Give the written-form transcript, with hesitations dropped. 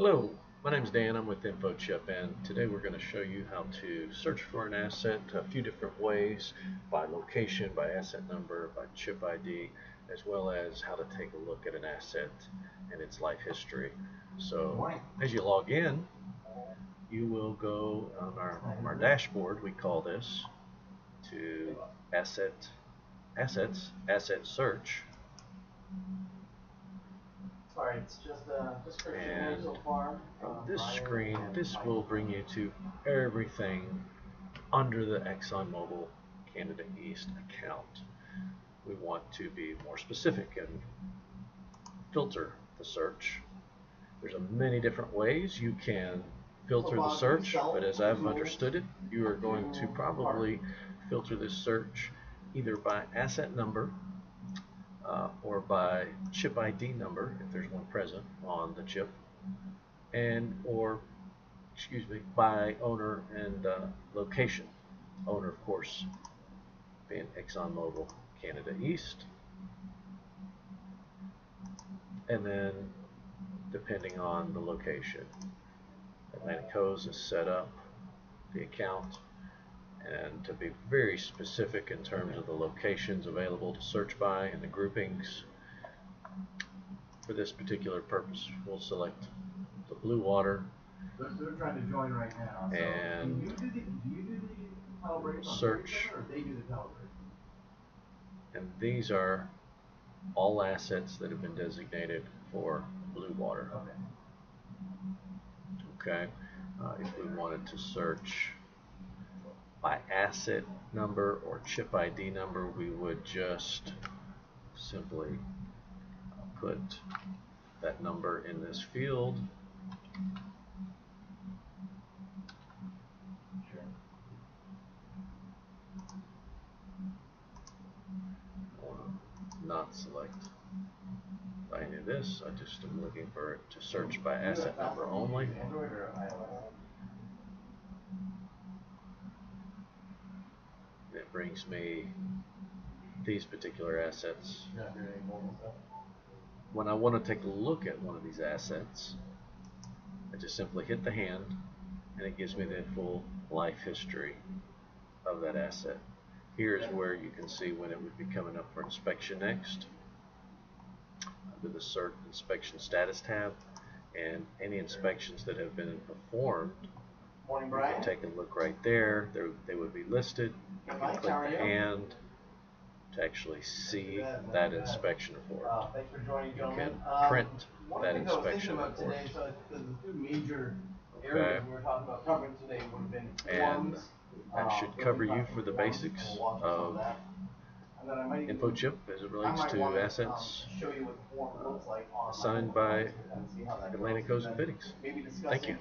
Hello, my name is Dan. I'm with InfoChip, and today we're going to show you how to search for an asset a few different ways: by location, by asset number, by chip ID, as well as how to take a look at an asset and its life history. So as you log in, you will go on our dashboard, we call this, to asset search. Sorry, it's just a description here And so far. from this screen, this will bring you to everything under the ExxonMobil Canada East account. We want to be more specific and filter the search. There's many different ways you can filter the search, but as I've understood it, you are going to probably filter this search either by asset number or by chip ID number, if there's one present on the chip, or by owner and location. Owner, of course, being ExxonMobil Canada East, and then depending on the location. Atlantic Coast is set up, the account, and to be very specific in terms of the locations available to search by and the groupings. For this particular purpose, we'll select the blue water. They're trying to join right now. And do you do the calibration search, or they do the calibration? and these are all assets that have been designated for blue water. Okay. If we wanted to search by asset number or chip ID number, we would just simply put that number in this field. Not select by any of this. I just am looking for it to search by asset number only. It brings me these particular assets. When I want to take a look at one of these assets, I just simply hit the hand and it gives me the full life history of that asset. Here is where you can see when it would be coming up for inspection next. Under the CERT Inspection Status tab, and any inspections that have been performed, you can take a look right there. They would be listed. You can click the hand to actually see that inspection report. You can print that inspection report. Okay. And that should cover you for the basics of InfoChip as it relates to assets assigned by Atlantic Coast and Fittings. Thank you.